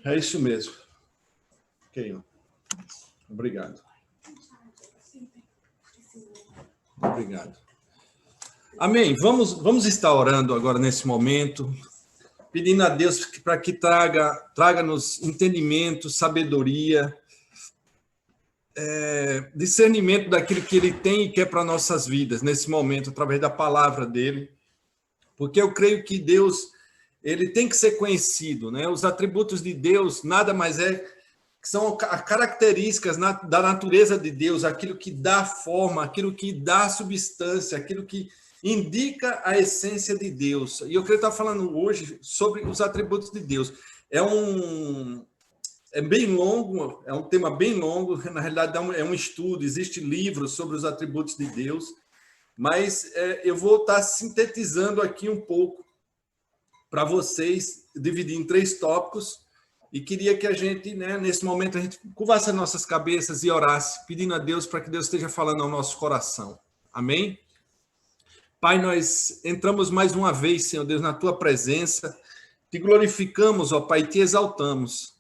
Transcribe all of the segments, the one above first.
É isso mesmo. Ok, obrigado. Obrigado. Amém. Vamos estar orando agora nesse momento, pedindo a Deus para que traga-nos entendimento, sabedoria, discernimento daquilo que Ele tem e quer para nossas vidas nesse momento, através da palavra dEle, porque eu creio que Deus, Ele tem que ser conhecido, né? Os atributos de Deus nada mais que são características da natureza de Deus, aquilo que dá forma, aquilo que dá substância, aquilo que indica a essência de Deus. E eu queria estar falando hoje sobre os atributos de Deus. É bem longo, é um tema bem longo, na realidade é um estudo, existe livros sobre os atributos de Deus, mas eu vou estar sintetizando aqui um pouco para vocês, dividir em 3 tópicos, e queria que a gente, né, nesse momento, a gente curvasse as nossas cabeças e orasse, pedindo a Deus para que Deus esteja falando ao nosso coração. Amém? Pai, nós entramos mais uma vez, Senhor Deus, na Tua presença, te glorificamos, ó Pai, e te exaltamos,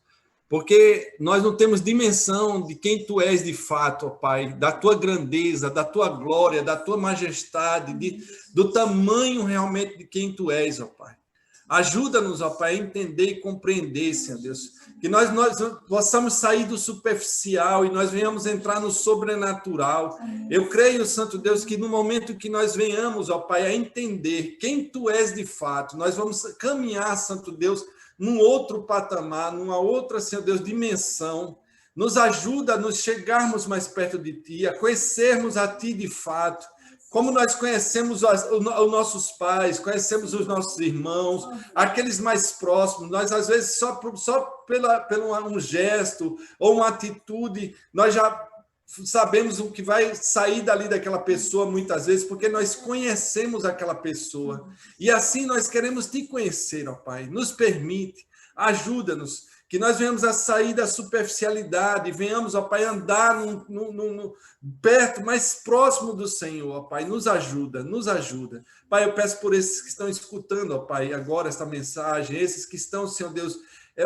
porque nós não temos dimensão de quem Tu és de fato, ó Pai, da Tua grandeza, da Tua glória, da Tua majestade, do tamanho realmente de quem Tu és, ó Pai. Ajuda-nos, ó Pai, a entender e compreender, Senhor Deus, que nós possamos sair do superficial e nós venhamos entrar no sobrenatural. Eu creio, Santo Deus, que no momento que nós venhamos, ó Pai, a entender quem Tu és de fato, nós vamos caminhar, Santo Deus, num outro patamar, numa outra, Senhor Deus, dimensão. Nos ajuda a nos chegarmos mais perto de Ti, a conhecermos a Ti de fato, como nós conhecemos os nossos pais, conhecemos os nossos irmãos, aqueles mais próximos, nós às vezes só pelo um gesto ou uma atitude, nós já sabemos o que vai sair dali daquela pessoa muitas vezes, porque nós conhecemos aquela pessoa. E assim nós queremos Te conhecer, ó Pai. Nos permite, ajuda-nos, que nós venhamos a sair da superficialidade, venhamos, ó Pai, andar perto, mais próximo do Senhor, ó Pai, nos ajuda. Pai, eu peço por esses que estão escutando, ó Pai, agora esta mensagem, esses que estão, Senhor Deus,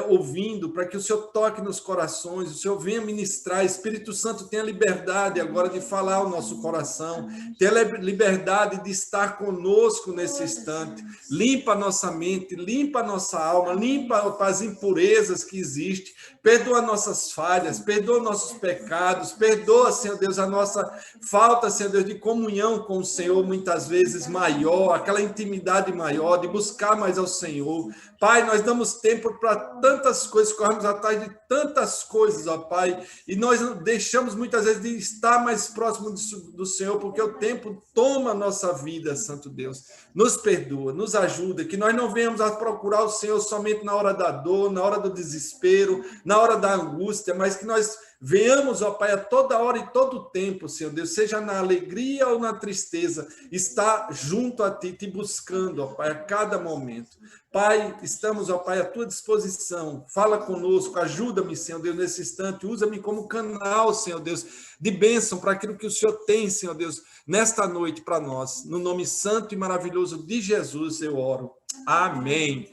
ouvindo, para que o Senhor toque nos corações, o Senhor venha ministrar, Espírito Santo tenha liberdade agora de falar ao nosso coração, tenha liberdade de estar conosco nesse instante, limpa a nossa mente, limpa a nossa alma, limpa as impurezas que existem, perdoa nossas falhas, perdoa nossos pecados, perdoa, Senhor Deus, a nossa falta, Senhor Deus, de comunhão com o Senhor, muitas vezes maior, aquela intimidade maior, de buscar mais ao Senhor. Pai, nós damos tempo para tantas coisas, corremos atrás de tantas coisas, ó Pai, e nós deixamos muitas vezes de estar mais próximo do Senhor, porque o tempo toma a nossa vida, Santo Deus. Nos perdoa, nos ajuda, que nós não venhamos a procurar o Senhor somente na hora da dor, na hora do desespero, na hora da angústia, mas que nós venhamos, ó Pai, a toda hora e todo tempo, Senhor Deus, seja na alegria ou na tristeza, estar junto a Ti, Te buscando, ó Pai, a cada momento. Pai, estamos, ó Pai, à Tua disposição. Fala conosco, ajuda-me, Senhor Deus, nesse instante. Usa-me como canal, Senhor Deus, de bênção para aquilo que o Senhor tem, Senhor Deus, nesta noite para nós. No nome santo e maravilhoso de Jesus eu oro. Amém.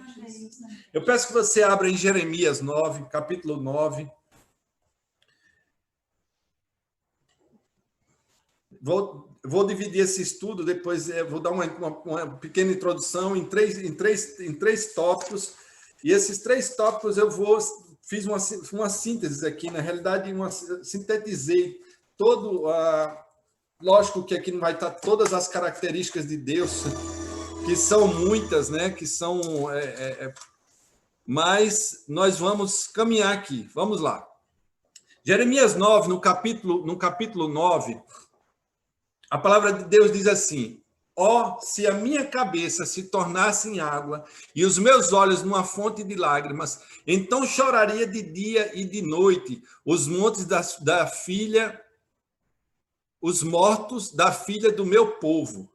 Eu peço que você abra em Jeremias 9, capítulo 9. Vou dividir esse estudo, depois vou dar uma pequena introdução em três tópicos, e esses 3 tópicos fiz uma síntese aqui, na realidade, sintetizei todo, lógico que aqui não vai estar todas as características de Deus, que são muitas, né, que são, mas nós vamos caminhar aqui, vamos lá. Jeremias 9, no capítulo 9, a palavra de Deus diz assim: ó, se a minha cabeça se tornasse em água e os meus olhos numa fonte de lágrimas, então choraria de dia e de noite os montes os mortos da filha do meu povo.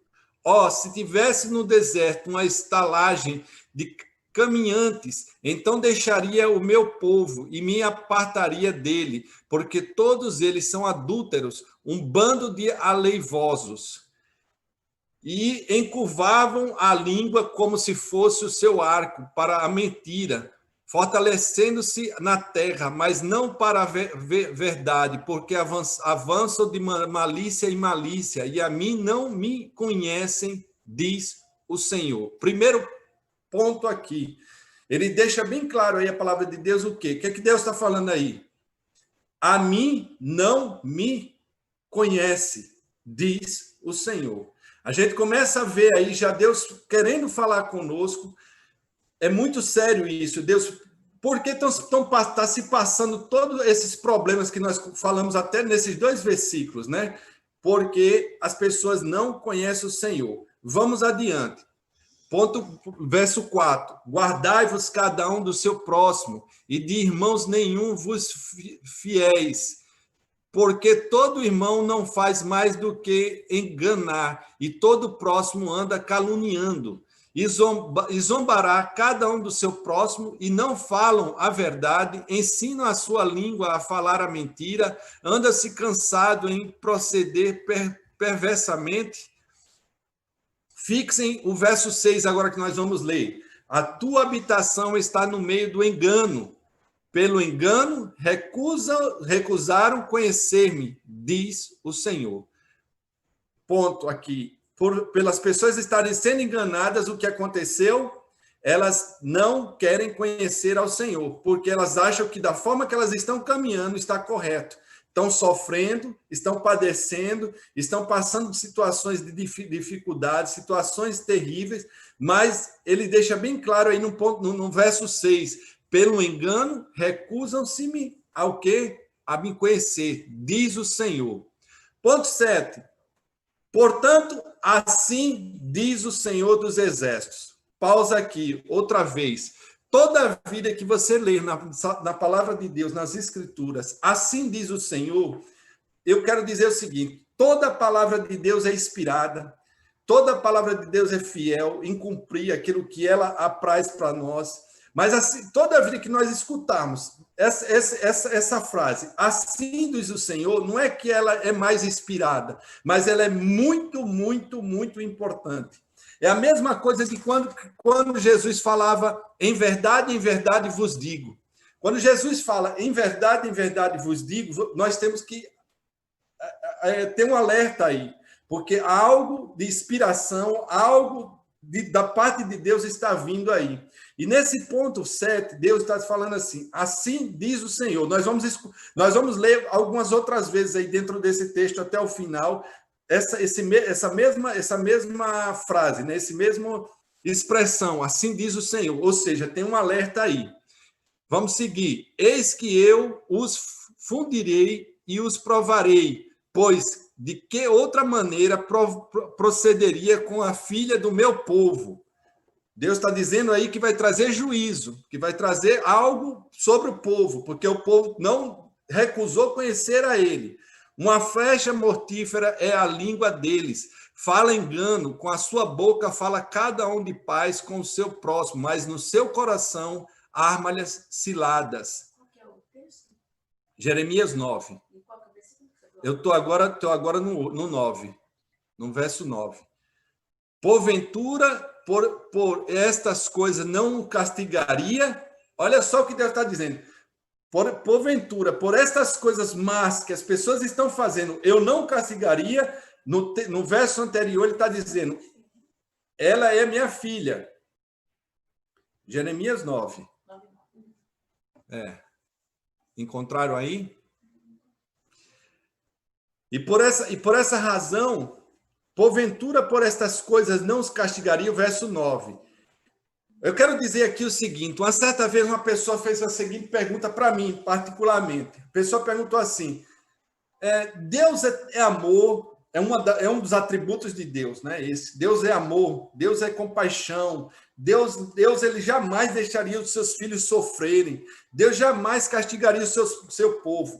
Ó, se tivesse no deserto uma estalagem de caminhantes, então deixaria o meu povo e me apartaria dele, porque todos eles são adúlteros, um bando de aleivosos. E encurvavam a língua como se fosse o seu arco para a mentira. fortalecendo-se na terra, mas não para a verdade, porque avançam de malícia em malícia, e a mim não me conhecem, diz o Senhor. Primeiro ponto aqui, ele deixa bem claro aí a palavra de Deus o quê? O que é que Deus está falando aí? A mim não me conhece, diz o Senhor. A gente começa a ver aí já Deus querendo falar conosco. É muito sério isso. Deus, por que está se passando todos esses problemas que nós falamos até nesses 2 versículos, né? Porque as pessoas não conhecem o Senhor. Vamos adiante. Verso 4. Guardai-vos cada um do seu próximo, e de irmãos nenhum vos fiéis, porque todo irmão não faz mais do que enganar, e todo próximo anda caluniando. E zombará cada um do seu próximo, e não falam a verdade, ensinam a sua língua a falar a mentira, anda-se cansado em proceder perversamente. Fixem o verso 6 agora que nós vamos ler. A tua habitação está no meio do engano. Pelo engano, recusaram conhecer-me, diz o Senhor. Ponto aqui. Pelas pessoas estarem sendo enganadas, o que aconteceu? Elas não querem conhecer ao Senhor, porque elas acham que da forma que elas estão caminhando está correto. Estão sofrendo, estão padecendo, estão passando situações de dificuldade, situações terríveis, mas ele deixa bem claro aí no verso 6, pelo engano, recusam-se-me ao quê? A me conhecer, diz o Senhor. Ponto 7. Portanto, assim diz o Senhor dos Exércitos. Pausa aqui, outra vez. Toda a vida que você lê na palavra de Deus, nas Escrituras, assim diz o Senhor, eu quero dizer o seguinte, toda a palavra de Deus é inspirada, toda a palavra de Deus é fiel em cumprir aquilo que ela apraz para nós, mas assim, toda a vida que nós escutarmos essa frase, assim diz o Senhor, não é que ela é mais inspirada, mas ela é muito, muito, muito importante. É a mesma coisa que quando Jesus falava, em verdade vos digo. Quando Jesus fala, em verdade vos digo, nós temos que ter um alerta aí, porque algo de inspiração, algo da parte de Deus está vindo aí. E nesse ponto 7, Deus está falando assim diz o Senhor. Nós vamos ler algumas outras vezes aí dentro desse texto até o final, essa mesma frase, né? Essa mesma expressão, assim diz o Senhor, ou seja, tem um alerta aí. Vamos seguir. Eis que eu os fundirei e os provarei, pois de que outra maneira procederia com a filha do meu povo? Deus está dizendo aí que vai trazer juízo, que vai trazer algo sobre o povo, porque o povo não recusou conhecer a ele. Uma flecha mortífera é a língua deles. Fala engano, com a sua boca fala cada um de paz com o seu próximo, mas no seu coração arma-lhes ciladas. Qual que é o texto? Jeremias 9. E qual que é o versículo? Eu estou agora no 9, no verso 9. Porventura, por estas coisas não o castigaria. Olha só o que Deus está dizendo. Porventura, por estas coisas más que as pessoas estão fazendo, eu não castigaria. No verso anterior, ele está dizendo, ela é minha filha. Jeremias 9. Encontraram aí? E por essa razão, porventura, por estas coisas não os castigaria, o verso 9. Eu quero dizer aqui o seguinte, uma certa vez uma pessoa fez a seguinte pergunta para mim, particularmente. A pessoa perguntou assim, Deus é amor, é um dos atributos de Deus, né? Deus é amor, Deus é compaixão, Deus ele jamais deixaria os seus filhos sofrerem, Deus jamais castigaria o seu povo.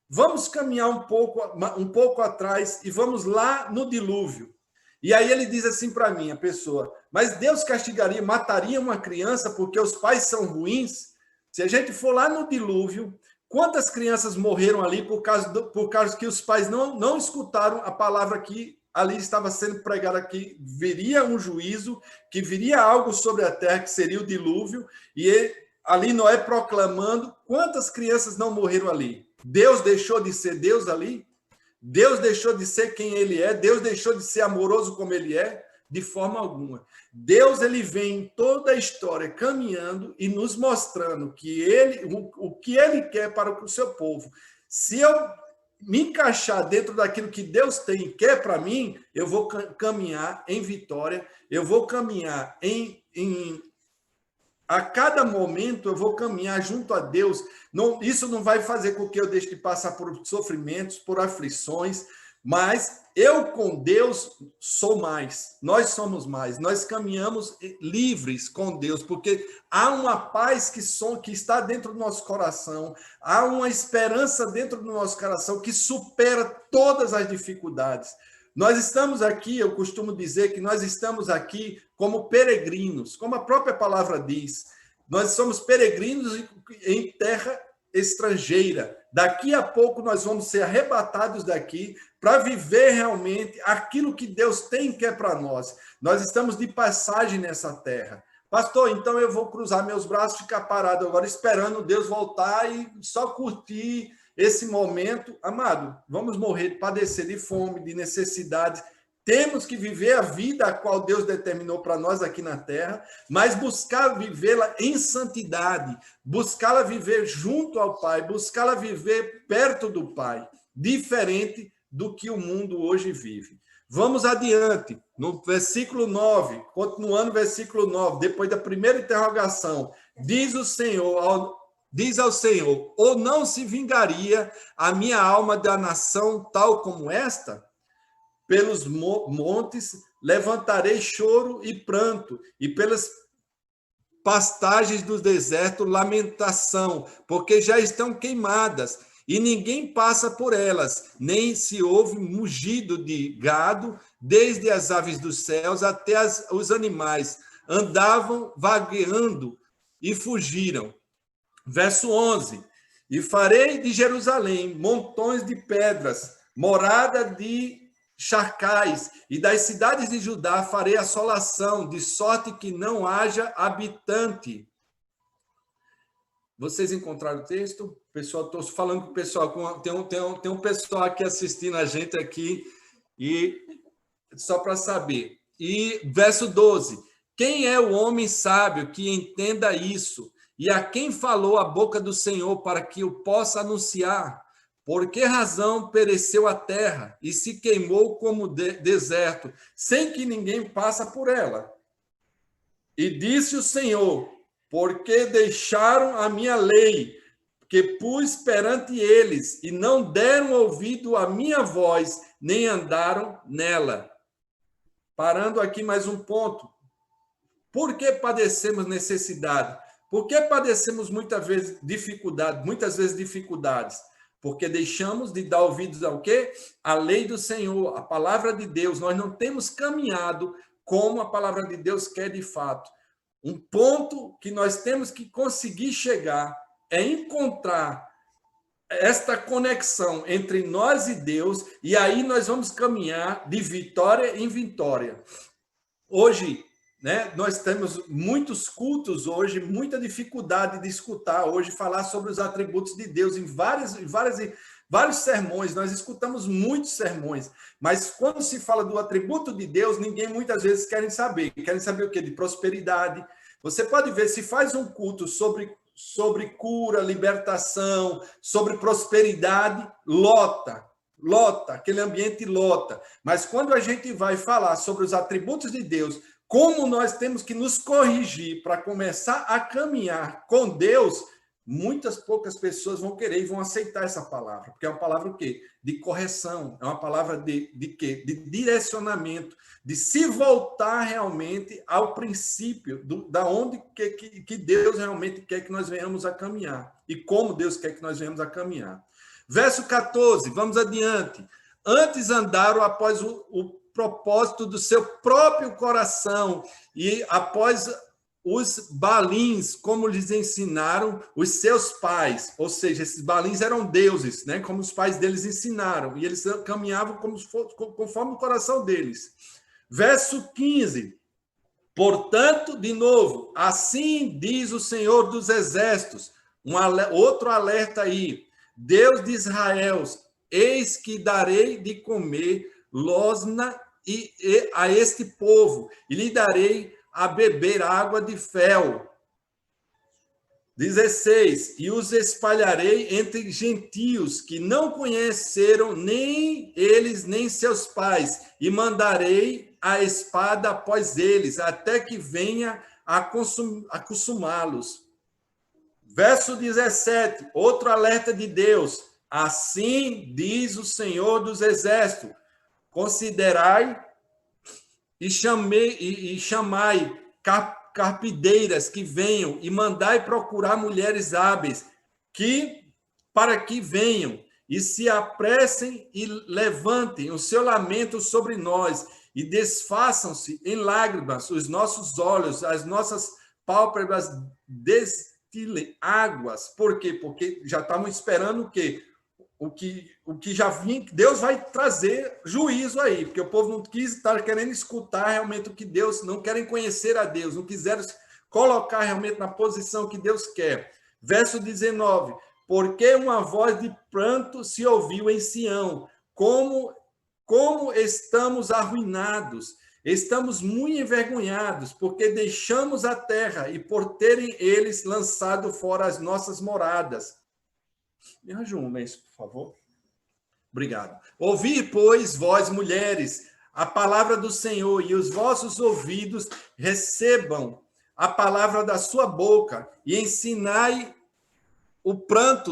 Vamos caminhar um pouco atrás e vamos lá no dilúvio. E aí ele diz assim para mim, a pessoa, mas Deus castigaria, mataria uma criança porque os pais são ruins? Se a gente for lá no dilúvio, quantas crianças morreram ali por causa que os pais não escutaram a palavra que ali estava sendo pregada, que viria um juízo, que viria algo sobre a terra, que seria o dilúvio, e ali Noé proclamando, quantas crianças não morreram ali? Deus deixou de ser Deus ali? Deus deixou de ser quem ele é? Deus deixou de ser amoroso como ele é? De forma alguma. Deus, ele vem em toda a história caminhando e nos mostrando que o que ele quer para o seu povo. Se eu me encaixar dentro daquilo que Deus tem e quer para mim, eu vou caminhar em vitória, eu vou caminhar a cada momento eu vou caminhar junto a Deus. Não, isso não vai fazer com que eu deixe de passar por sofrimentos, por aflições, mas eu com Deus sou mais. Nós somos mais. Nós caminhamos livres com Deus, porque há uma paz que está dentro do nosso coração, há uma esperança dentro do nosso coração que supera todas as dificuldades. Nós estamos aqui, eu costumo dizer que nós estamos aqui como peregrinos, como a própria palavra diz. Nós somos peregrinos em terra estrangeira. Daqui a pouco nós vamos ser arrebatados daqui para viver realmente aquilo que Deus tem e quer para nós. Nós estamos de passagem nessa terra. Pastor, então eu vou cruzar meus braços e ficar parado agora esperando Deus voltar e só curtir esse momento. Amado, vamos morrer, padecer de fome, de necessidade. Temos que viver a vida a qual Deus determinou para nós aqui na terra, mas buscar vivê-la em santidade, buscá-la viver junto ao Pai, buscá-la viver perto do Pai, diferente do que o mundo hoje vive. Vamos adiante, no versículo 9, continuando o versículo 9, depois da primeira interrogação, diz ao Senhor, ou não se vingaria a minha alma da nação tal como esta? Pelos montes levantarei choro e pranto, e pelas pastagens do deserto lamentação, porque já estão queimadas, e ninguém passa por elas, nem se ouve mugido de gado, desde as aves dos céus até os animais, andavam vagueando e fugiram. Verso 11, e farei de Jerusalém montões de pedras, morada de charcais, e das cidades de Judá farei assolação, de sorte que não haja habitante. Vocês encontraram o texto? Pessoal, estou falando com o pessoal, tem um pessoal aqui assistindo a gente aqui, e só para saber. E verso 12, quem é o homem sábio que entenda isso? E a quem falou a boca do Senhor para que o possa anunciar? Por que razão pereceu a terra e se queimou como deserto, sem que ninguém passe por ela? E disse o Senhor, porque deixaram a minha lei, que pus perante eles, e não deram ouvido à minha voz, nem andaram nela. Parando aqui mais um ponto. Por que padecemos necessidade? Por que padecemos muitas vezes dificuldades? Porque deixamos de dar ouvidos ao quê? A lei do Senhor, a palavra de Deus. Nós não temos caminhado como a palavra de Deus quer de fato. Um ponto que nós temos que conseguir chegar é encontrar esta conexão entre nós e Deus, e aí nós vamos caminhar de vitória em vitória. Hoje, né, nós temos muitos cultos hoje, muita dificuldade de escutar hoje falar sobre os atributos de Deus em vários sermões. Nós escutamos muitos sermões, mas quando se fala do atributo de Deus, ninguém muitas vezes querem saber. Querem saber o quê? De prosperidade. Você pode ver, se faz um culto sobre cura, libertação, sobre prosperidade, lota, aquele ambiente lota. Mas quando a gente vai falar sobre os atributos de Deus, como nós temos que nos corrigir para começar a caminhar com Deus, poucas pessoas vão querer e vão aceitar essa palavra, porque é uma palavra o quê? De correção, é uma palavra de quê? De direcionamento, de se voltar realmente ao princípio, da onde que Deus realmente quer que nós venhamos a caminhar, e como Deus quer que nós venhamos a caminhar. Verso 14, vamos adiante. Antes andaram após o propósito do seu próprio coração e após os balins, como lhes ensinaram os seus pais, ou seja, esses balins eram deuses, né? Como os pais deles ensinaram, e eles caminhavam conforme o coração deles. Verso 15, Portanto, de novo, assim diz o Senhor dos Exércitos, outro alerta aí, Deus de Israel, eis que darei de comer losna a este povo, e lhe darei a beber água de fel. 16, e os espalharei entre gentios que não conheceram nem eles nem seus pais, e mandarei a espada após eles, até que venha a consumá-los. Verso 17, outro alerta de Deus. Assim diz o Senhor dos Exércitos: considerai e chamai carpideiras que venham e mandai procurar mulheres hábeis para que venham e se apressem e levantem o seu lamento sobre nós e desfaçam-se em lágrimas os nossos olhos, as nossas pálpebras destilem águas. Por quê? Porque já estavam esperando o quê? O que já vinha, Deus vai trazer juízo aí, porque o povo não quis estar querendo escutar realmente o que Deus, não querem conhecer a Deus, não quiseram colocar realmente na posição que Deus quer. Verso 19, porque uma voz de pranto se ouviu em Sião, como estamos arruinados, estamos muito envergonhados, porque deixamos a terra e por terem eles lançado fora as nossas moradas. Me arranja um lenço, por favor. Obrigado. Ouvi, pois, vós, mulheres, a palavra do Senhor, e os vossos ouvidos recebam a palavra da sua boca, e ensinai o pranto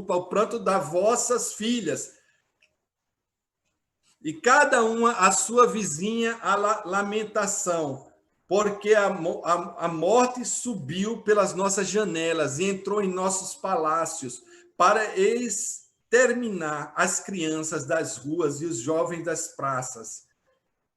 o pranto das vossas filhas, e cada uma a sua vizinha a lamentação, porque a morte subiu pelas nossas janelas e entrou em nossos palácios para exterminar as crianças das ruas e os jovens das praças.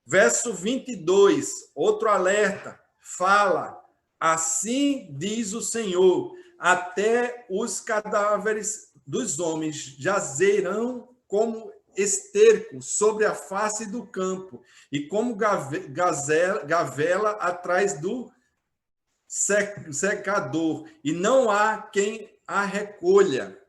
Verso 22, outro alerta, fala, assim diz o Senhor, até os cadáveres dos homens jazerão como esterco sobre a face do campo, e como gavela atrás do secador, e não há quem a recolha.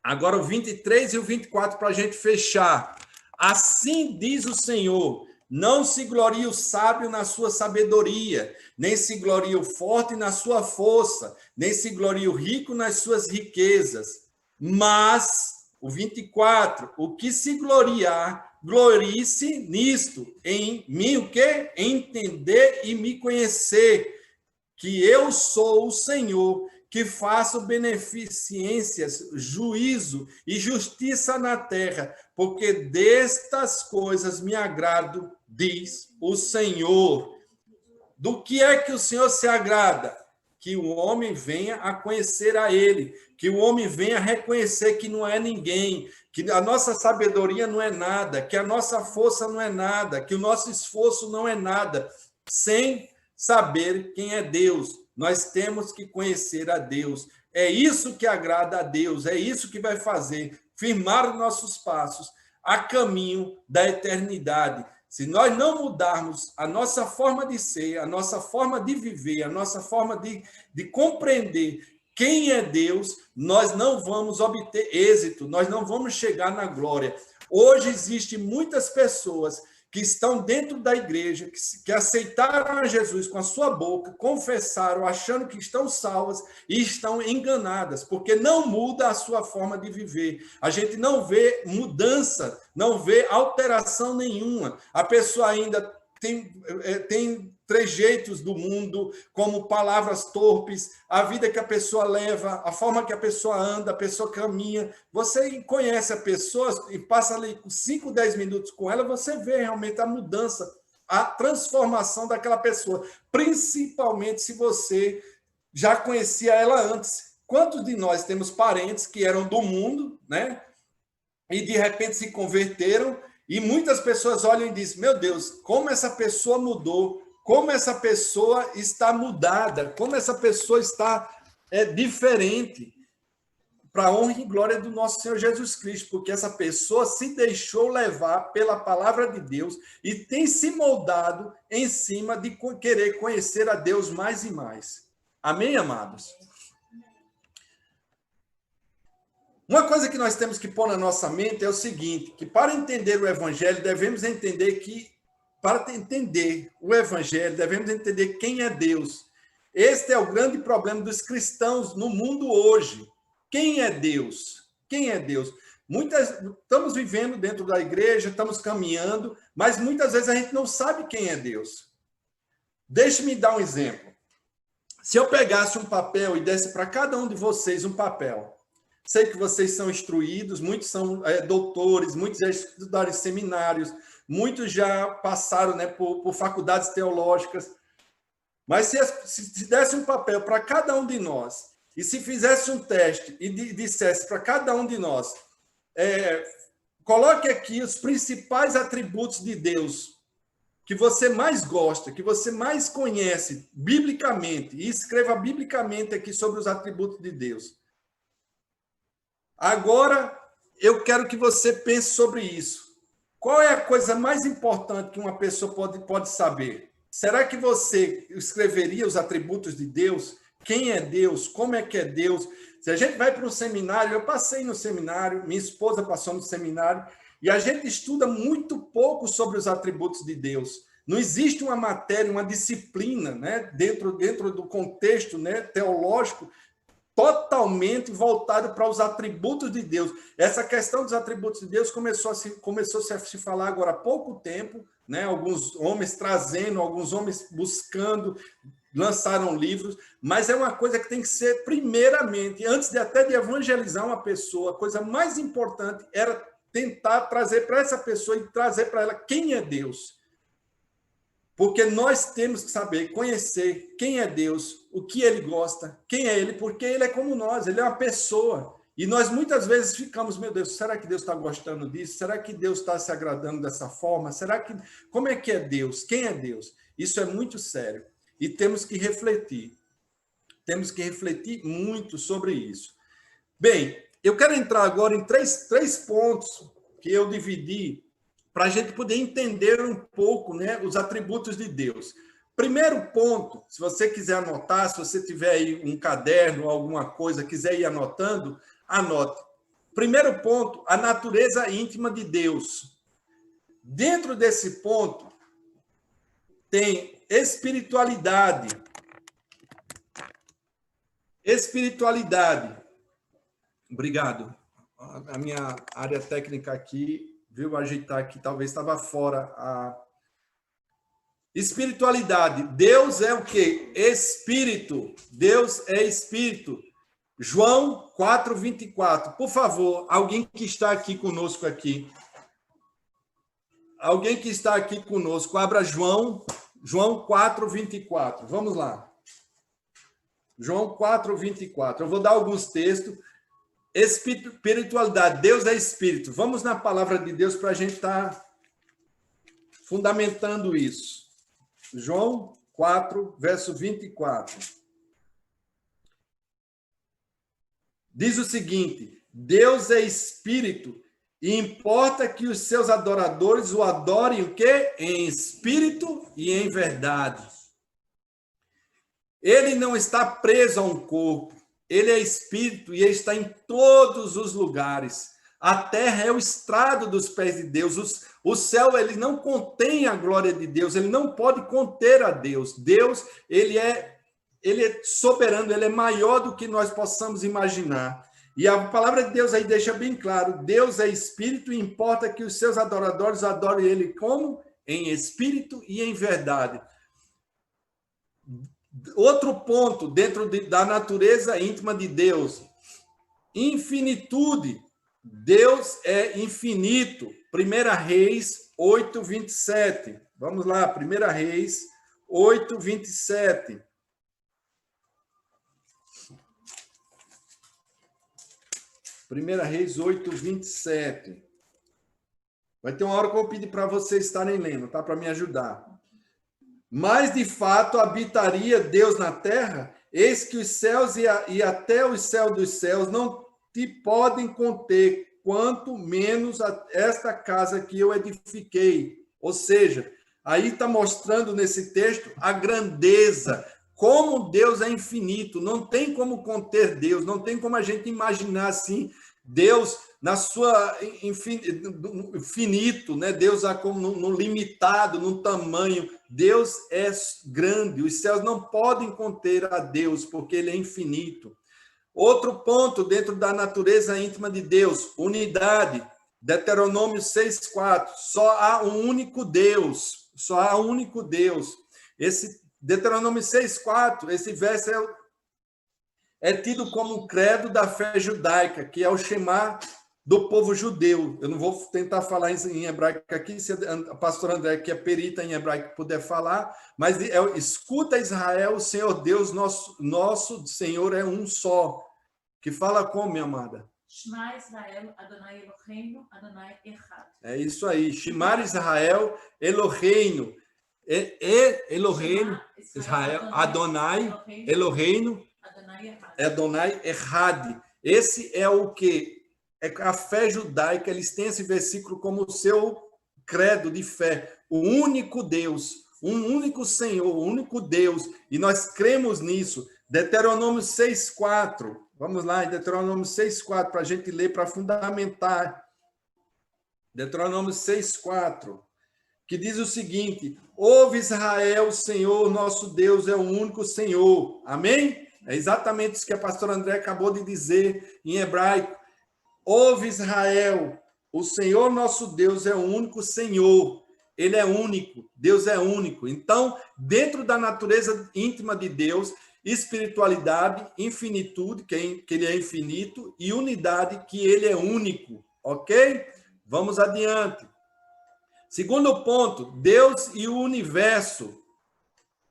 Agora o 23 e o 24 para a gente fechar. Assim diz o Senhor, não se glorie o sábio na sua sabedoria, nem se glorie o forte na sua força, nem se glorie o rico nas suas riquezas, mas o 24, o que se gloriar, glorie-se nisto, em mim o quê? Entender e me conhecer, que eu sou o Senhor, que faço beneficências, juízo e justiça na terra, porque destas coisas me agrado, diz o Senhor. Do que é que o Senhor se agrada? Que o homem venha a conhecer a ele, que o homem venha a reconhecer que não é ninguém, que a nossa sabedoria não é nada, que a nossa força não é nada, que o nosso esforço não é nada, sem saber quem é Deus. Nós temos que conhecer a Deus. É isso que agrada a Deus, é isso que vai fazer firmar os nossos passos a caminho da eternidade. Se nós não mudarmos a nossa forma de ser, a nossa forma de viver, a nossa forma de compreender quem é Deus, nós não vamos obter êxito, nós não vamos chegar na glória. Hoje existem muitas pessoas que estão dentro da igreja, que aceitaram a Jesus com a sua boca, confessaram, achando que estão salvas e estão enganadas, porque não muda a sua forma de viver. A gente não vê mudança, não vê alteração nenhuma. A pessoa ainda tem trejeitos do mundo, como palavras torpes, a vida que a pessoa leva, a forma que a pessoa anda, a pessoa caminha. Você conhece a pessoa e passa ali 5, 10 minutos com ela, você vê realmente a mudança, a transformação daquela pessoa, principalmente se você já conhecia ela antes. Quantos de nós temos parentes que eram do mundo, né? E de repente se converteram, e muitas pessoas olham e dizem, meu Deus, como essa pessoa mudou, como essa pessoa está mudada, como essa pessoa está diferente. para a honra e glória do nosso Senhor Jesus Cristo, porque essa pessoa se deixou levar pela palavra de Deus e tem se moldado em cima de querer conhecer a Deus mais e mais. Amém, amados? Uma coisa que nós temos que pôr na nossa mente é o seguinte, que para entender o Evangelho, devemos entender que, para entender o Evangelho, devemos entender quem é Deus. Este é o grande problema dos cristãos no mundo hoje. Quem é Deus? Quem é Deus? Estamos vivendo dentro da igreja, estamos caminhando, mas muitas vezes a gente não sabe quem é Deus. Deixe-me dar um exemplo. Se eu pegasse um papel e desse para cada um de vocês um papel, sei que vocês são instruídos, muitos são doutores, muitos já estudaram em seminários, muitos já passaram, né, por faculdades teológicas. Mas se desse um papel para cada um de nós, e se fizesse um teste e dissesse para cada um de nós, coloque aqui os principais atributos de Deus que você mais gosta, que você mais conhece biblicamente, e escreva biblicamente aqui sobre os atributos de Deus. Agora, eu quero que você pense sobre isso. Qual é a coisa mais importante que uma pessoa pode saber? Será que você escreveria os atributos de Deus? Quem é Deus? Como é que é Deus? Se a gente vai para um seminário, eu passei no seminário, minha esposa passou no seminário, e a gente estuda muito pouco sobre os atributos de Deus. Não existe uma matéria, uma disciplina, né, dentro do contexto, né, teológico, totalmente voltado para os atributos de Deus. Essa questão dos atributos de Deus começou a se falar agora há pouco tempo, né? Alguns homens trazendo, alguns homens buscando, lançaram livros, mas é uma coisa que tem que ser, primeiramente, antes de até de evangelizar uma pessoa, a coisa mais importante era tentar trazer para essa pessoa e trazer para ela quem é Deus. Porque nós temos que saber, conhecer quem é Deus, o que ele gosta, quem é ele, porque ele é como nós, ele é uma pessoa. E nós muitas vezes ficamos, meu Deus, será que Deus está gostando disso? Será que Deus está se agradando dessa forma? Como é que é Deus? Quem é Deus? Isso é muito sério. E temos que refletir. Temos que refletir muito sobre isso. Bem, eu quero entrar agora em três pontos que eu dividi para a gente poder entender um pouco, né, os atributos de Deus. Primeiro ponto, se você quiser anotar, se você tiver aí um caderno, alguma coisa, quiser ir anotando, anote. Primeiro ponto, a natureza íntima de Deus. Dentro desse ponto, tem espiritualidade. Espiritualidade. Obrigado. A minha área técnica aqui, viu, ajeitar aqui, talvez estava fora a espiritualidade. Deus é o quê? Espírito. Deus é espírito. João 4:24. Por favor, alguém que está aqui conosco aqui. Alguém que está aqui conosco, abra João 4:24. Vamos lá. João 4:24. Eu vou dar alguns textos. Espiritualidade, Deus é espírito. Vamos na palavra de Deus para a gente estar fundamentando isso. João 4, verso 24. Diz o seguinte: Deus é espírito e importa que os seus adoradores o adorem o quê? Em espírito e em verdade. Ele não está preso a um corpo. Ele é espírito e ele está em todos os lugares. A terra é o estrado dos pés de Deus. O céu, ele não contém a glória de Deus. Ele não pode conter a Deus. Deus, ele é soberano. Ele é maior do que nós possamos imaginar. E a palavra de Deus aí deixa bem claro. Deus é espírito e importa que os seus adoradores adorem ele como? Em espírito e em verdade. Outro ponto dentro da natureza íntima de Deus, infinitude. Deus é infinito. 1 Reis 8:27. Vamos lá, 1 Reis 8:27. 1 Reis 8:27. Vai ter uma hora que eu vou pedir para vocês estarem lendo, tá? Para me ajudar. Mas, de fato, habitaria Deus na terra? Eis que os céus e até os céus dos céus não te podem conter, quanto menos esta casa que eu edifiquei. Ou seja, aí está mostrando nesse texto a grandeza, como Deus é infinito, não tem como conter Deus, não tem como a gente imaginar assim, Deus na sua infinito, né? Deus como no limitado, no tamanho. Deus é grande, os céus não podem conter a Deus, porque ele é infinito. Outro ponto dentro da natureza íntima de Deus, unidade. Deuteronômio 6,4, só há um único Deus, só há um único Deus. Esse Deuteronômio 6,4, esse verso é tido como o credo da fé judaica, que é o Shema do povo judeu. Eu não vou tentar falar em hebraico aqui, se a pastora André, que é perita em hebraico, puder falar, mas escuta Israel, o Senhor Deus, nosso Senhor é um só. Que fala como, minha amada? Shema Israel, Adonai Eloheinu, Adonai Echad. É isso aí. Shema Israel, Eloheinu. Eloheinu, Israel, Adonai, Eloheinu, Adonai Echad. Esse é o que? É a fé judaica, eles têm esse versículo como o seu credo de fé. O único Deus, um único Senhor, o único Deus. E nós cremos nisso. Deuteronômio 6,4. Vamos lá, em Deuteronômio 6,4, para a gente ler, para fundamentar. Deuteronômio 6,4, que diz o seguinte: ouve Israel, o Senhor, nosso Deus, é o único Senhor. Amém? É exatamente isso que a pastora André acabou de dizer em hebraico. Ouve Israel, o Senhor, nosso Deus, é o único Senhor. Ele é único, Deus é único. Então, dentro da natureza íntima de Deus, espiritualidade, infinitude, que ele é infinito, e unidade, que ele é único. Ok? Vamos adiante. Segundo ponto, Deus e o universo.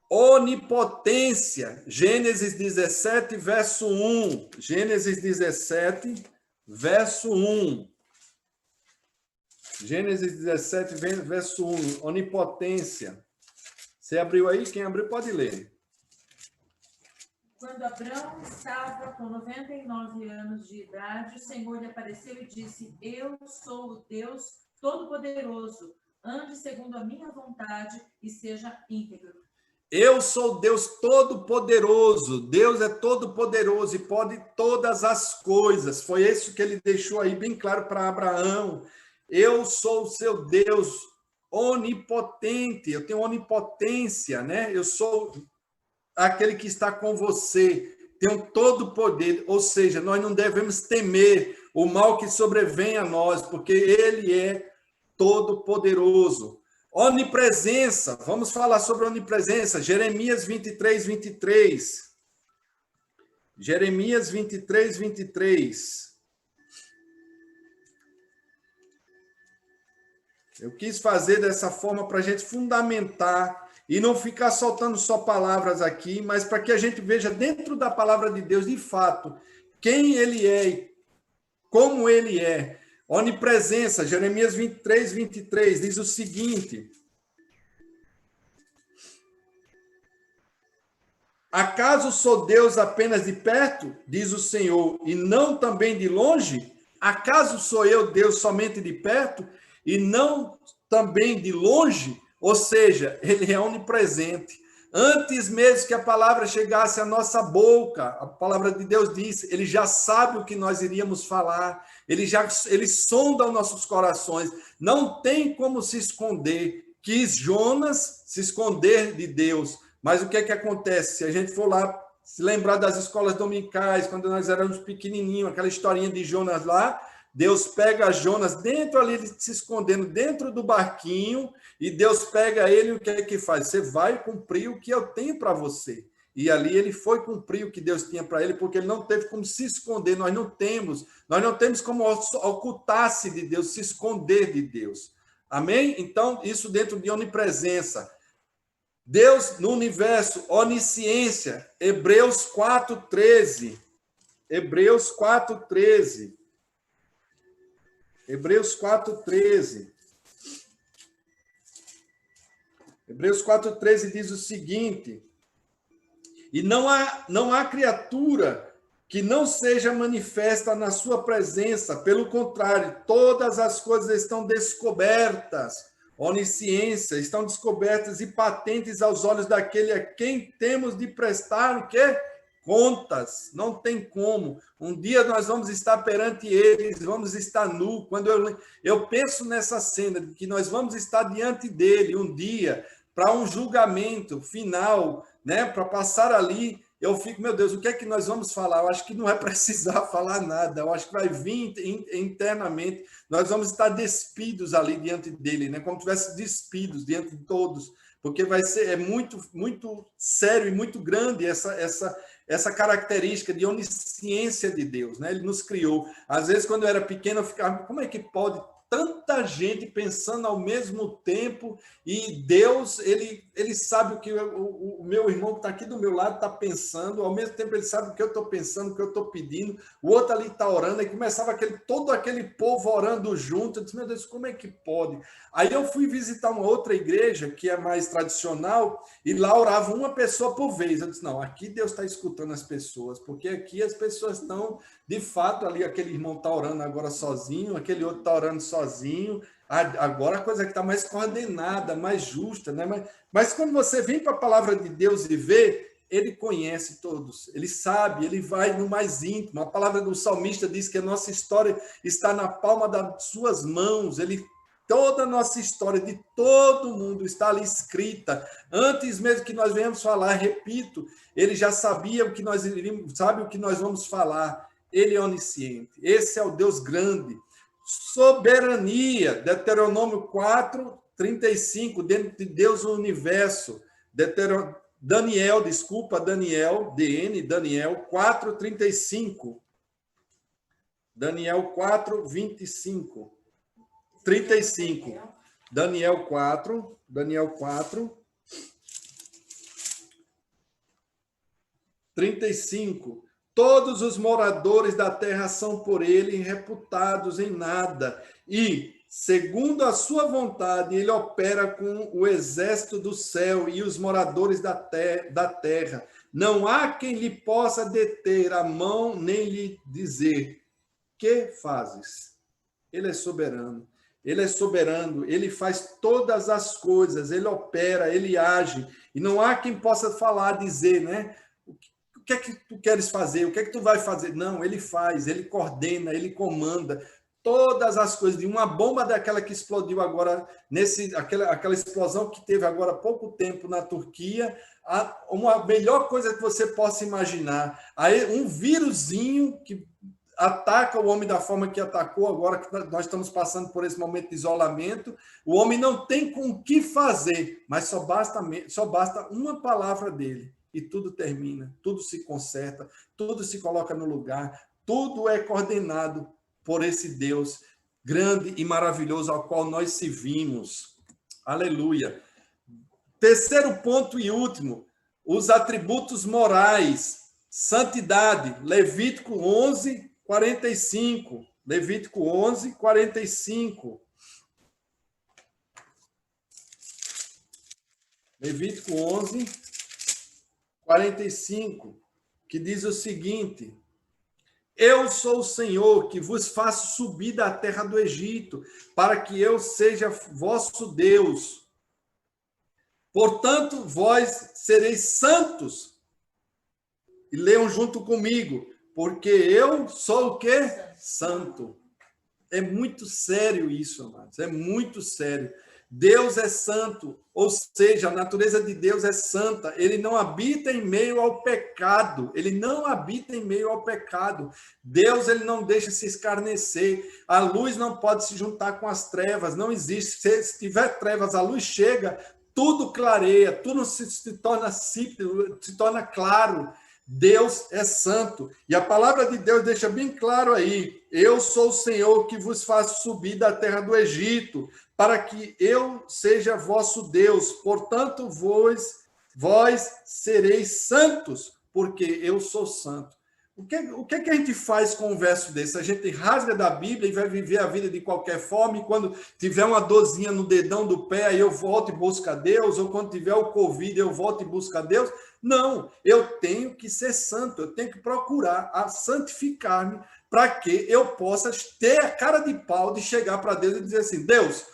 Onipotência. Gênesis 17, verso 1. Gênesis 17, verso 1. Gênesis 17, verso 1. Onipotência. Você abriu aí? Quem abriu pode ler. Quando Abrão estava com 99 anos de idade, o Senhor lhe apareceu e disse: eu sou o Deus Todo-Poderoso. Ande segundo a minha vontade e seja íntegro. Eu sou Deus Todo-Poderoso. Deus é Todo-Poderoso e pode todas as coisas. Foi isso que ele deixou aí bem claro para Abraão. Eu sou o seu Deus onipotente. Eu tenho onipotência, né? Eu sou aquele que está com você. Tenho todo o poder. Ou seja, nós não devemos temer o mal que sobrevém a nós, porque ele é todo-poderoso. Onipresença, vamos falar sobre onipresença. Jeremias 23, 23. Jeremias 23, 23. Eu quis fazer dessa forma para a gente fundamentar e não ficar soltando só palavras aqui, mas para que a gente veja dentro da palavra de Deus, de fato, quem ele é e como ele é. Onipresença, Jeremias 23, 23, diz o seguinte: acaso sou Deus apenas de perto, diz o Senhor, e não também de longe? Acaso sou eu Deus somente de perto e não também de longe? Ou seja, ele é onipresente. Antes mesmo que a palavra chegasse à nossa boca, a palavra de Deus diz, ele já sabe o que nós iríamos falar, ele sonda os nossos corações. Não tem como se esconder. Quis Jonas se esconder de Deus. Mas o que é que acontece? Se a gente for lá se lembrar das escolas dominicais, quando nós éramos pequenininhos, aquela historinha de Jonas lá, Deus pega Jonas dentro ali, ele se escondendo dentro do barquinho, e Deus pega ele e o que é que faz? Você vai cumprir o que eu tenho para você. E ali ele foi cumprir o que Deus tinha para ele, porque ele não teve como se esconder. Nós não temos como ocultar-se de Deus, se esconder de Deus. Amém? Então, isso dentro de onipresença. Deus no universo, onisciência. Hebreus 4:13. Hebreus 4:13. Hebreus 4:13. Hebreus 4:13 diz o seguinte: e não há criatura que não seja manifesta na sua presença. Pelo contrário, todas as coisas estão descobertas, onisciência, estão descobertas e patentes aos olhos daquele a quem temos de prestar o quê? Contas. Não tem como. Um dia nós vamos estar perante eles, vamos estar nu. Quando eu penso nessa cena de que nós vamos estar diante dele um dia para um julgamento final, né, para passar ali, eu fico, meu Deus, o que é que nós vamos falar? Eu acho que não vai precisar falar nada, eu acho que vai vir internamente, nós vamos estar despidos ali diante dele, né? Como se tivesse despidos diante de todos, porque vai ser muito, muito sério e muito grande essa característica de onisciência de Deus, né? Ele nos criou. Às vezes, quando eu era pequeno, eu ficava, como é que pode tanta gente pensando ao mesmo tempo, e Deus, ele sabe o que o meu irmão que está aqui do meu lado está pensando, ao mesmo tempo ele sabe o que eu estou pensando, o que eu estou pedindo, o outro ali está orando, e começava todo aquele povo orando junto. Eu disse, meu Deus, como é que pode? Aí eu fui visitar uma outra igreja, que é mais tradicional, e lá orava uma pessoa por vez. Eu disse, não, aqui Deus está escutando as pessoas, porque aqui as pessoas estão, de fato, ali aquele irmão está orando agora sozinho, aquele outro está orando sozinho. Agora a coisa que está mais coordenada, mais justa, né? Mas quando você vem para a palavra de Deus e vê, ele conhece todos, ele sabe, ele vai no mais íntimo. A palavra do salmista diz que a nossa história está na palma das suas mãos. Toda a nossa história de todo mundo está ali escrita. Antes mesmo que nós venhamos falar, repito, ele já sabia o que nós iríamos, sabe o que nós vamos falar. Ele é onisciente. Esse é o Deus grande. Soberania, Deuteronômio 4, 35, dentro de Deus o universo. Daniel 4, 35. Daniel 4, 25. 35. Daniel 4, 35. Todos os moradores da terra são por ele reputados em nada. E, segundo a sua vontade, ele opera com o exército do céu e os moradores da terra. Não há quem lhe possa deter a mão, nem lhe dizer, que fazes? Ele é soberano. Ele é soberano, ele faz todas as coisas, ele opera, ele age. E não há quem possa falar, dizer, né? O que é que tu queres fazer? O que é que tu vai fazer? Não, ele faz, ele coordena, ele comanda todas as coisas. De uma bomba daquela que explodiu agora, aquela explosão que teve agora há pouco tempo na Turquia, uma melhor coisa que você possa imaginar. Aí, um vírusinho que ataca o homem da forma que atacou agora, que nós estamos passando por esse momento de isolamento. O homem não tem com o que fazer, mas só basta uma palavra dele e tudo termina, tudo se conserta, tudo se coloca no lugar, tudo é coordenado por esse Deus grande e maravilhoso ao qual nós servimos. Aleluia. Terceiro ponto e último, os atributos morais. Santidade, Levítico 11, 45. Levítico 11, 45. Levítico 11, 45, que diz o seguinte: eu sou o Senhor que vos faço subir da terra do Egito, para que eu seja vosso Deus. Portanto, vós sereis santos. E leiam junto comigo, porque eu sou o quê? Santo. É muito sério isso, amados, é muito sério. Deus é santo, ou seja, a natureza de Deus é santa. Ele não habita em meio ao pecado. Ele não habita em meio ao pecado. Deus, ele não deixa se escarnecer. A luz não pode se juntar com as trevas. Não existe. Se tiver trevas, a luz chega, tudo clareia, tudo se torna claro. Deus é santo. E a palavra de Deus deixa bem claro aí: eu sou o Senhor que vos faço subir da terra do Egito, para que eu seja vosso Deus. Portanto, vós sereis santos, porque eu sou santo. O que a gente faz com um verso desse? A gente rasga da Bíblia e vai viver a vida de qualquer forma, e quando tiver uma dorzinha no dedão do pé, aí eu volto e busco a Deus, ou quando tiver o Covid, eu volto e busco a Deus. Não, eu tenho que ser santo, eu tenho que procurar a santificar-me para que eu possa ter a cara de pau de chegar para Deus e dizer assim, Deus,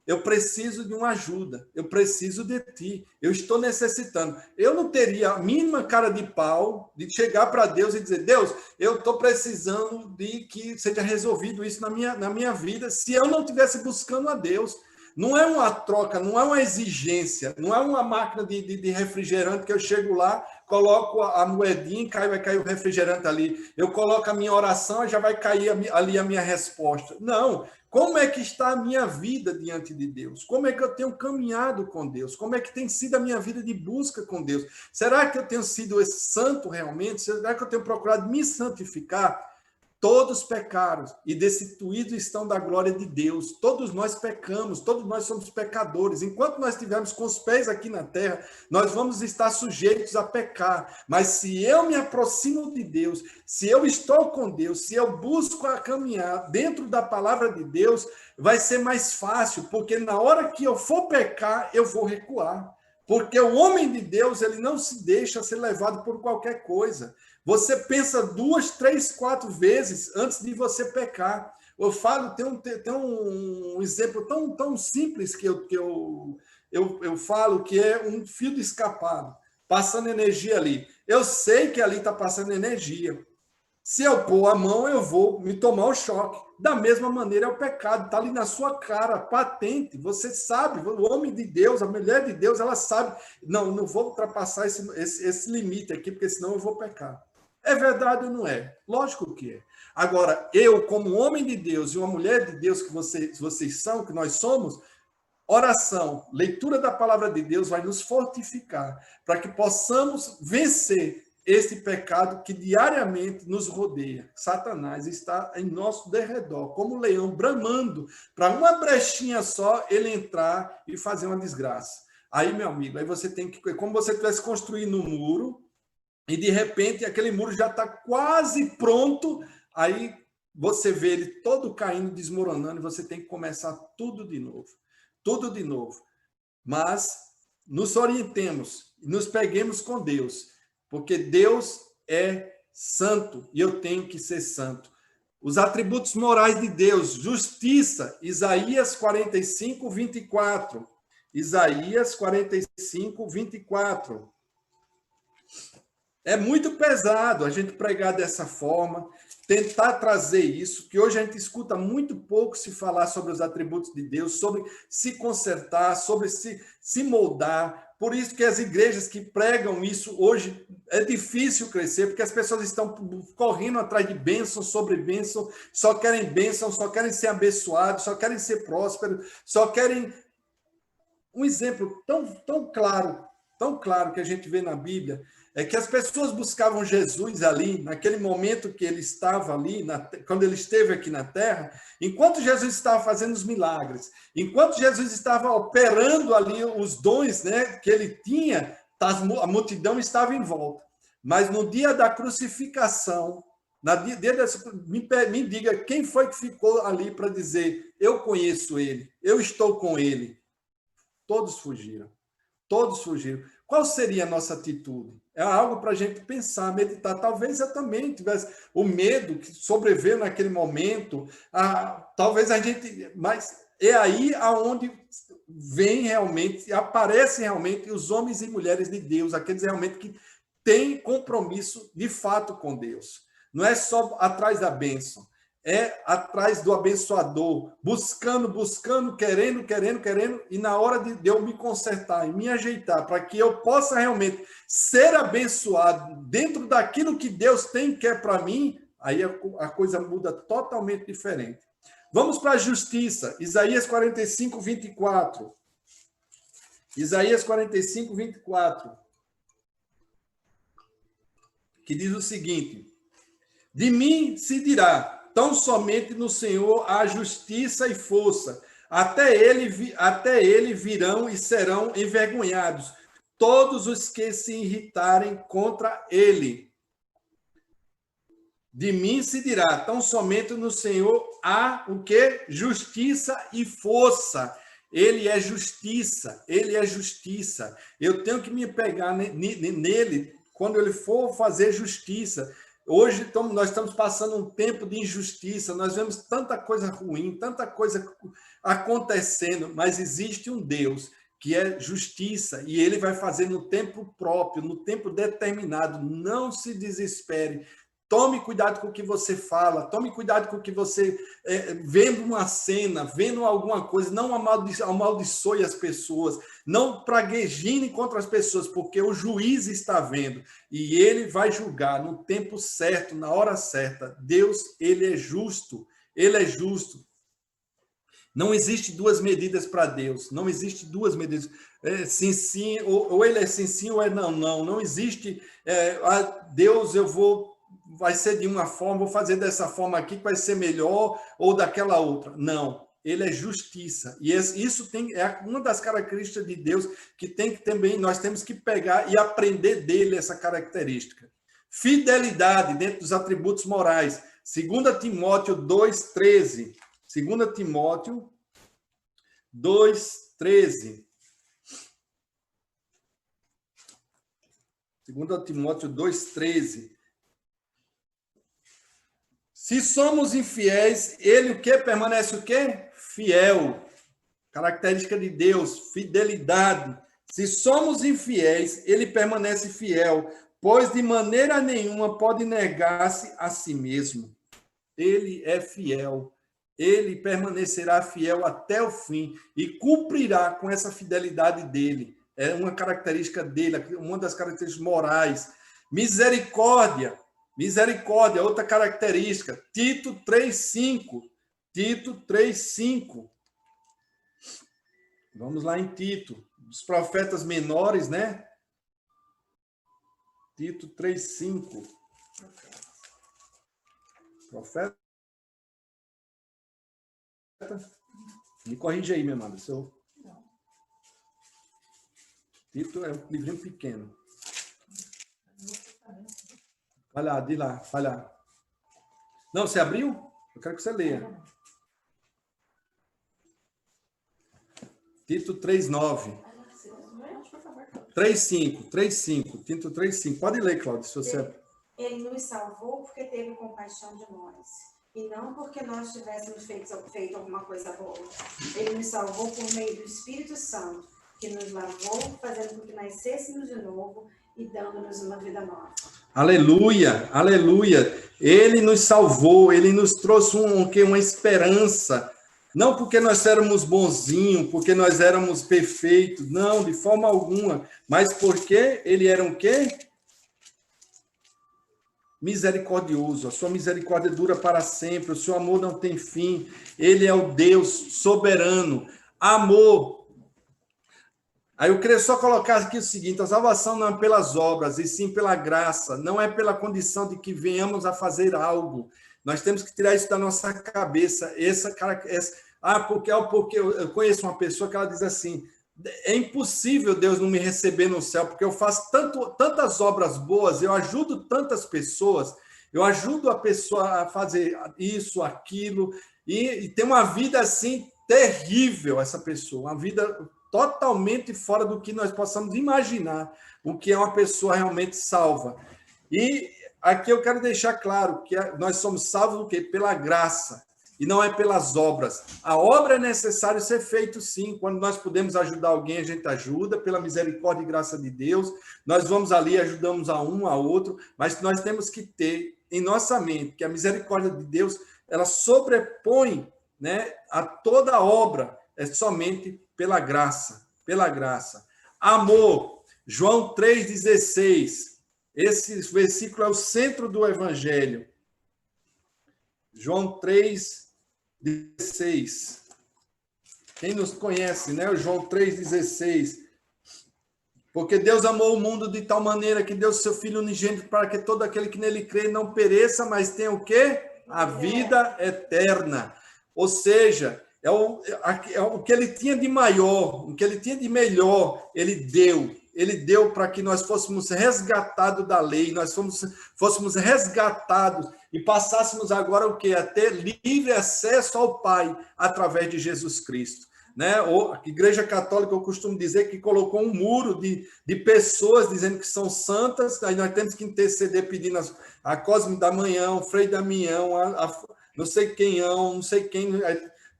eu preciso de uma ajuda, eu preciso de ti, eu estou necessitando. Eu não teria a mínima cara de pau de chegar para Deus e dizer, Deus, eu estou precisando de que seja resolvido isso na minha vida, se eu não estivesse buscando a Deus. Não é uma troca, não é uma exigência, não é uma máquina de refrigerante que eu chego lá, coloco a moedinha e vai cair o refrigerante ali. Eu coloco a minha oração e já vai cair ali a minha resposta. Não. Como é que está a minha vida diante de Deus? Como é que eu tenho caminhado com Deus? Como é que tem sido a minha vida de busca com Deus? Será que eu tenho sido esse santo realmente? Será que eu tenho procurado me santificar? Todos pecaram e destituídos estão da glória de Deus. Todos nós pecamos, todos nós somos pecadores. Enquanto nós estivermos com os pés aqui na terra, nós vamos estar sujeitos a pecar. Mas se eu me aproximo de Deus, se eu estou com Deus, se eu busco a caminhar dentro da palavra de Deus, vai ser mais fácil, porque na hora que eu for pecar, eu vou recuar. Porque o homem de Deus, ele não se deixa ser levado por qualquer coisa. Você pensa 2, 3, 4 vezes antes de você pecar. Eu falo, tem um exemplo tão simples que eu falo, que é um fio de escapado, passando energia ali. Eu sei que ali está passando energia. Se eu pôr a mão, eu vou me tomar o choque. Da mesma maneira é o pecado, está ali na sua cara, patente. Você sabe, o homem de Deus, a mulher de Deus, ela sabe, não vou ultrapassar esse limite aqui, porque senão eu vou pecar. É verdade ou não é? Lógico que é. Agora, eu, como homem de Deus e uma mulher de Deus que vocês são, que nós somos, oração, leitura da palavra de Deus vai nos fortificar para que possamos vencer esse pecado que diariamente nos rodeia. Satanás está em nosso derredor, como um leão bramando, para uma brechinha só ele entrar e fazer uma desgraça. Aí, meu amigo, aí você tem que, como você estivesse construindo um muro, e de repente aquele muro já está quase pronto, aí você vê ele todo caindo, desmoronando, e você tem que começar tudo de novo. Tudo de novo. Mas nos orientemos, nos peguemos com Deus, porque Deus é santo e eu tenho que ser santo. Os atributos morais de Deus, justiça, Isaías 45, 24. Isaías 45, 24. É muito pesado a gente pregar dessa forma, tentar trazer isso, que hoje a gente escuta muito pouco se falar sobre os atributos de Deus, sobre se consertar, sobre se moldar. Por isso que as igrejas que pregam isso hoje é difícil crescer, porque as pessoas estão correndo atrás de bênção sobre bênção, só querem ser abençoados, só querem ser prósperos, só querem... Um exemplo tão claro que a gente vê na Bíblia, é que as pessoas buscavam Jesus ali, naquele momento que ele estava ali, quando ele esteve aqui na terra, enquanto Jesus estava fazendo os milagres, enquanto Jesus estava operando ali os dons, né, que ele tinha, a multidão estava em volta. Mas no dia da crucificação, me diga quem foi que ficou ali para dizer, eu conheço ele, eu estou com ele. Todos fugiram. Todos fugiram. Qual seria a nossa atitude? É algo para a gente pensar, meditar. Talvez eu também tivesse o medo que sobreveio naquele momento. Talvez a gente... Mas é aí aonde vem realmente, aparecem realmente os homens e mulheres de Deus, aqueles realmente que têm compromisso de fato com Deus. Não é só atrás da bênção. É atrás do abençoador, buscando, querendo, e na hora de eu me consertar e me ajeitar para que eu possa realmente ser abençoado dentro daquilo que Deus tem e quer para mim, aí a coisa muda totalmente diferente. Vamos para a justiça, Isaías 45, 24. Isaías 45, 24. Que diz o seguinte: de mim se dirá, tão somente no Senhor há justiça e força. Até ele virão e serão envergonhados todos os que se irritarem contra ele. De mim se dirá, tão somente no Senhor há o quê? Justiça e força. Ele é justiça, ele é justiça. Eu tenho que me pegar nele quando ele for fazer justiça. Hoje nós estamos passando um tempo de injustiça, nós vemos tanta coisa ruim, tanta coisa acontecendo, mas existe um Deus que é justiça, e ele vai fazer no tempo próprio, no tempo determinado. Não se desespere. Tome cuidado com o que você fala, tome cuidado com o que você, vendo uma cena, vendo alguma coisa, não amaldiçoe as pessoas, não pragueje contra as pessoas, porque o juiz está vendo, e ele vai julgar no tempo certo, na hora certa. Deus, ele é justo, ele é justo. Não existe duas medidas para Deus, não existe duas medidas. Sim, sim, ou ele é sim, sim, ou é não, não. Não existe, Deus, vai ser de uma forma, vou fazer dessa forma aqui, que vai ser melhor, ou daquela outra. Não, ele é justiça. E isso é uma das características de Deus que também nós temos que pegar e aprender dele essa característica. Fidelidade dentro dos atributos morais. 2 Timóteo 2,13. 2 Timóteo 2,13. 2 Timóteo 2,13. Se somos infiéis, ele o quê? Permanece o quê? Fiel. Característica de Deus, fidelidade. Se somos infiéis, ele permanece fiel, pois de maneira nenhuma pode negar-se a si mesmo. Ele é fiel. Ele permanecerá fiel até o fim e cumprirá com essa fidelidade dele. É uma característica dele, uma das características morais. Misericórdia. Misericórdia, outra característica. Tito 3,5. Tito 3,5. Vamos lá em Tito. Os profetas menores, né? Tito 3,5. Profeta. Me corrige aí, minha amada. Tito é um livrinho pequeno. Vai lá, de lá, vai lá. Não, você abriu? Eu quero que você leia. Tito 3,9. 3,5. Tito 3,5. Pode ler, Cláudio, se você... Ele nos salvou porque teve compaixão de nós. E não porque nós tivéssemos feito alguma coisa boa. Ele nos salvou por meio do Espírito Santo, que nos lavou, fazendo com que nascêssemos de novo e dando-nos uma vida nova. Aleluia, aleluia. Ele nos salvou, ele nos trouxe uma esperança. Não porque nós éramos bonzinhos, porque nós éramos perfeitos, não, de forma alguma. Mas porque ele era o quê? Misericordioso. A sua misericórdia dura para sempre, o seu amor não tem fim. Ele é o Deus soberano. Amor. Aí eu queria só colocar aqui o seguinte: a salvação não é pelas obras, e sim pela graça. Não é pela condição de que venhamos a fazer algo. Nós temos que tirar isso da nossa cabeça. Porque eu conheço uma pessoa que ela diz assim: é impossível Deus não me receber no céu, porque eu faço tantas obras boas, eu ajudo tantas pessoas, eu ajudo a pessoa a fazer isso, aquilo, e tem uma vida assim terrível, essa pessoa, uma vida totalmente fora do que nós possamos imaginar, o que é uma pessoa realmente salva. E aqui eu quero deixar claro que nós somos salvos do quê? Pela graça. E não é pelas obras. A obra é necessário ser feita, sim. Quando nós podemos ajudar alguém, a gente ajuda, pela misericórdia e graça de Deus. Nós vamos ali, ajudamos a um, a outro, mas nós temos que ter em nossa mente que a misericórdia de Deus, ela sobrepõe, né, a toda obra, é somente pela graça, pela graça. Amor, João 3,16. Esse versículo é o centro do Evangelho. João 3,16. Quem nos conhece, né? O João 3,16. Porque Deus amou o mundo de tal maneira que deu seu Filho unigênito para que todo aquele que nele crê não pereça, mas tenha o quê? A vida eterna. Ou seja, é o que ele tinha de maior, o que ele tinha de melhor, ele deu. ele deu para que nós fôssemos resgatados da lei, nós fôssemos resgatados e passássemos agora o quê? A ter livre acesso ao Pai através de Jesus Cristo. Né? A Igreja Católica, eu costumo dizer que colocou um muro de pessoas dizendo que são santas, aí nós temos que interceder pedindo a Cosme Damião, Frei Damião, não sei quem,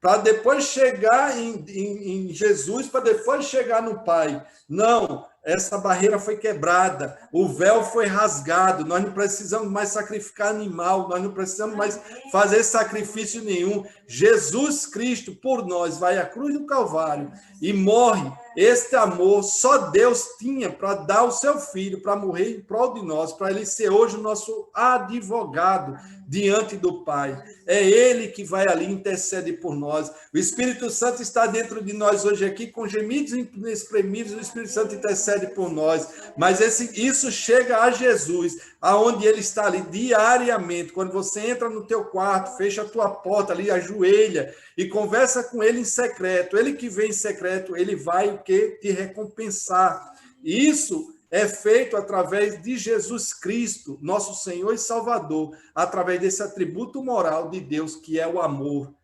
para depois chegar em Jesus, para depois chegar no Pai. Não, essa barreira foi quebrada, o véu foi rasgado, nós não precisamos mais sacrificar animal, nós não precisamos mais fazer sacrifício nenhum. Jesus Cristo, por nós, vai à cruz do Calvário e morre. Este amor só Deus tinha para dar o seu Filho, para morrer em prol de nós, para ele ser hoje o nosso advogado diante do Pai. É ele que vai ali e intercede por nós. O Espírito Santo está dentro de nós hoje aqui, com gemidos inexprimíveis, o Espírito Santo intercede por nós. Mas isso chega a Jesus, aonde ele está ali diariamente. Quando você entra no teu quarto, fecha a tua porta ali, ajoelha e conversa com ele em secreto. Ele que vem em secreto, ele vai o quê? Te recompensar. Isso é feito através de Jesus Cristo, nosso Senhor e Salvador, através desse atributo moral de Deus, que é o amor,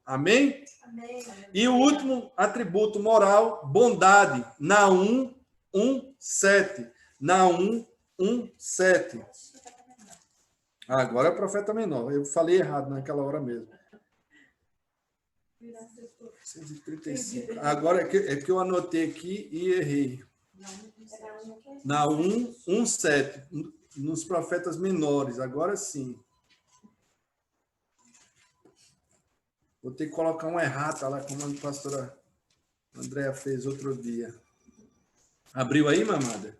Amém? Amém. E o último atributo moral, bondade, Naum 1:7. Naum 1:7. Agora é profeta menor. Eu falei errado naquela hora mesmo. 135. Agora é que eu anotei aqui e errei. Naum 1:7. Nos profetas menores. Agora sim. Vou ter que colocar uma errata lá, como a pastora Andréa fez outro dia. Abriu aí, mamada?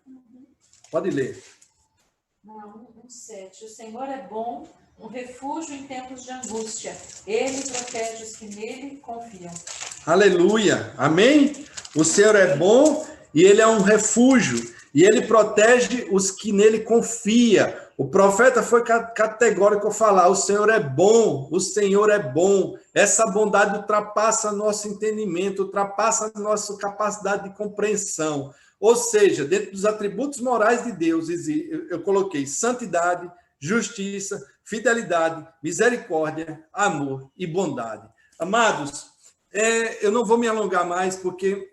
Pode ler. Naum 1:7. O Senhor é bom, um refúgio em tempos de angústia. Ele protege os que nele confiam. Aleluia. Amém? O Senhor é bom e ele é um refúgio. E ele protege os que nele confiam. O profeta foi categórico ao falar: o Senhor é bom, o Senhor é bom. Essa bondade ultrapassa nosso entendimento, ultrapassa a nossa capacidade de compreensão. Ou seja, dentro dos atributos morais de Deus, eu coloquei santidade, justiça, fidelidade, misericórdia, amor e bondade. Amados, eu não vou me alongar mais, porque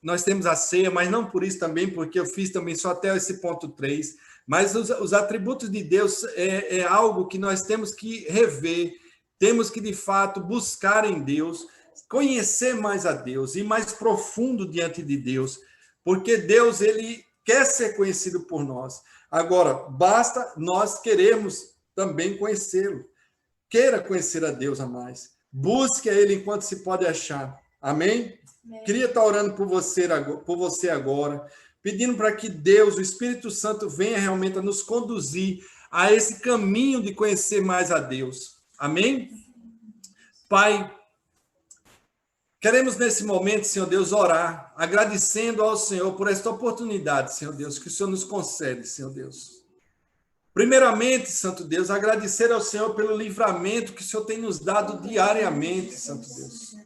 nós temos a ceia, mas não por isso também, porque eu fiz também só até esse ponto 3. Mas os atributos de Deus é algo que nós temos que rever, temos que, de fato, buscar em Deus, conhecer mais a Deus, ir mais profundo diante de Deus, porque Deus, ele quer ser conhecido por nós. Agora, basta nós queremos também conhecê-lo. Queira conhecer a Deus a mais. Busque a ele enquanto se pode achar. Amém? Queria estar orando por você agora, pedindo para que Deus, o Espírito Santo, venha realmente a nos conduzir a esse caminho de conhecer mais a Deus. Amém? Pai, queremos nesse momento, Senhor Deus, orar, agradecendo ao Senhor por esta oportunidade, Senhor Deus, que o Senhor nos concede, Senhor Deus. Primeiramente, Santo Deus, agradecer ao Senhor pelo livramento que o Senhor tem nos dado diariamente, Santo Deus.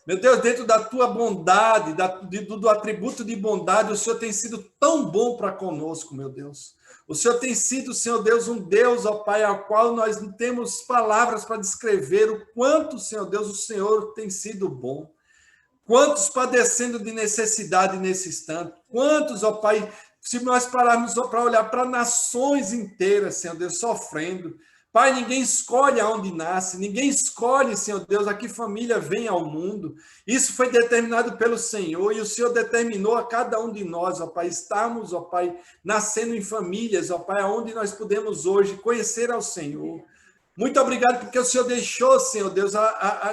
Meu Deus, dentro da tua bondade, do atributo de bondade, o Senhor tem sido tão bom para conosco, meu Deus. O Senhor tem sido, Senhor Deus, um Deus, ó Pai, ao qual nós não temos palavras para descrever o quanto, Senhor Deus, o Senhor tem sido bom. Quantos padecendo de necessidade nesse instante. Quantos, ó Pai, se nós pararmos para olhar para nações inteiras, Senhor Deus, sofrendo. Pai, ninguém escolhe aonde nasce, ninguém escolhe, Senhor Deus, a que família vem ao mundo. Isso foi determinado pelo Senhor, e o Senhor determinou a cada um de nós, ó Pai, estarmos, ó Pai, nascendo em famílias, ó Pai, aonde nós podemos hoje conhecer ao Senhor. Muito obrigado porque o Senhor deixou, Senhor Deus,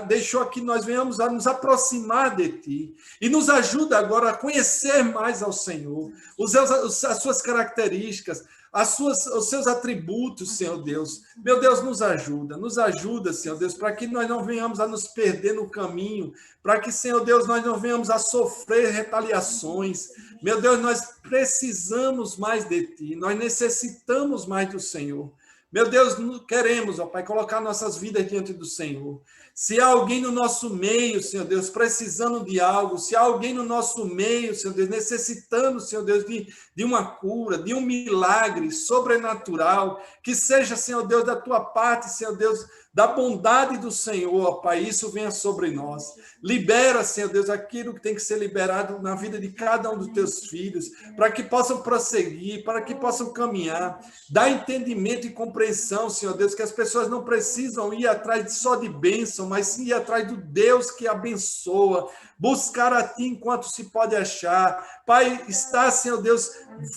deixou que nós venhamos a nos aproximar de Ti. E nos ajuda agora a conhecer mais ao Senhor, as suas características, os seus atributos, Senhor Deus. Meu Deus, nos ajuda, Senhor Deus, para que nós não venhamos a nos perder no caminho, para que, Senhor Deus, nós não venhamos a sofrer retaliações. Meu Deus, nós precisamos mais de Ti, nós necessitamos mais do Senhor. Meu Deus, queremos, ó Pai, colocar nossas vidas diante do Senhor. Se há alguém no nosso meio, Senhor Deus, precisando de algo, se há alguém no nosso meio, Senhor Deus, necessitando, Senhor Deus, de uma cura, de um milagre sobrenatural, que seja, Senhor Deus, da tua parte, Senhor Deus, da bondade do Senhor, ó Pai, isso venha sobre nós. Libera, Senhor Deus, aquilo que tem que ser liberado na vida de cada um dos teus filhos, para que possam prosseguir, para que possam caminhar. Dá entendimento e compreensão, Senhor Deus, que as pessoas não precisam ir atrás só de bênção, mas sim ir atrás do Deus que abençoa, buscar a Ti enquanto se pode achar. Pai, está, Senhor Deus,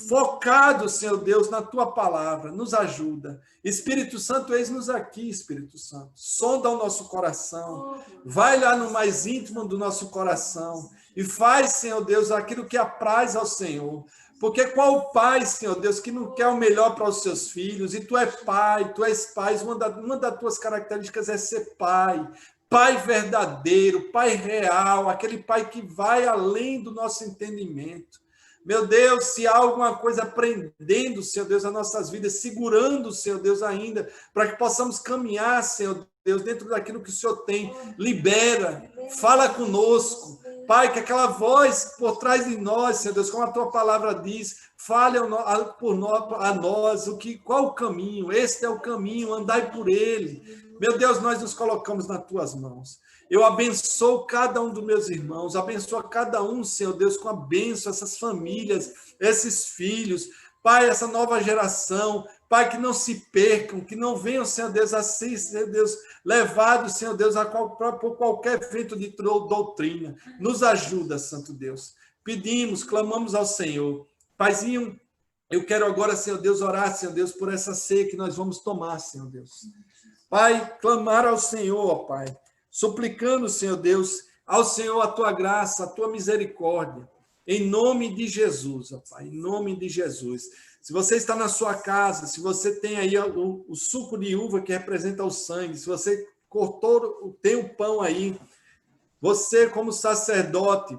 focado, Senhor Deus, na Tua palavra. Nos ajuda. Espírito Santo, eis-nos aqui, Espírito Santo. Sonda o nosso coração. Vai lá no mais íntimo do nosso coração e faz, Senhor Deus, aquilo que apraz ao Senhor. Porque qual pai, Senhor Deus, que não quer o melhor para os seus filhos? E tu és pai, uma das tuas características é ser pai. Pai verdadeiro, pai real, aquele pai que vai além do nosso entendimento. Meu Deus, se há alguma coisa prendendo, Senhor Deus, as nossas vidas, segurando, Senhor Deus, ainda, para que possamos caminhar, Senhor Deus, dentro daquilo que o Senhor tem, libera, fala conosco. Pai, que aquela voz por trás de nós, Senhor Deus, como a tua palavra diz, fale a nós qual o caminho, este é o caminho, andai por ele. Meu Deus, nós nos colocamos nas tuas mãos. Eu abençoo cada um dos meus irmãos, abençoa cada um, Senhor Deus, com a bênção, essas famílias, esses filhos, Pai, essa nova geração, Pai, que não se percam, que não venham, Senhor Deus, assim, Senhor Deus, levados, Senhor Deus, por qualquer vento de doutrina. Nos ajuda, Santo Deus. Pedimos, clamamos ao Senhor. Paizinho, eu quero agora, Senhor Deus, orar, Senhor Deus, por essa ceia que nós vamos tomar, Senhor Deus. Pai, clamar ao Senhor, ó Pai, suplicando, Senhor Deus, ao Senhor a tua graça, a tua misericórdia, em nome de Jesus, ó Pai, em nome de Jesus. Se você está na sua casa, se você tem aí o suco de uva que representa o sangue, se você cortou, tem o pão aí, você como sacerdote,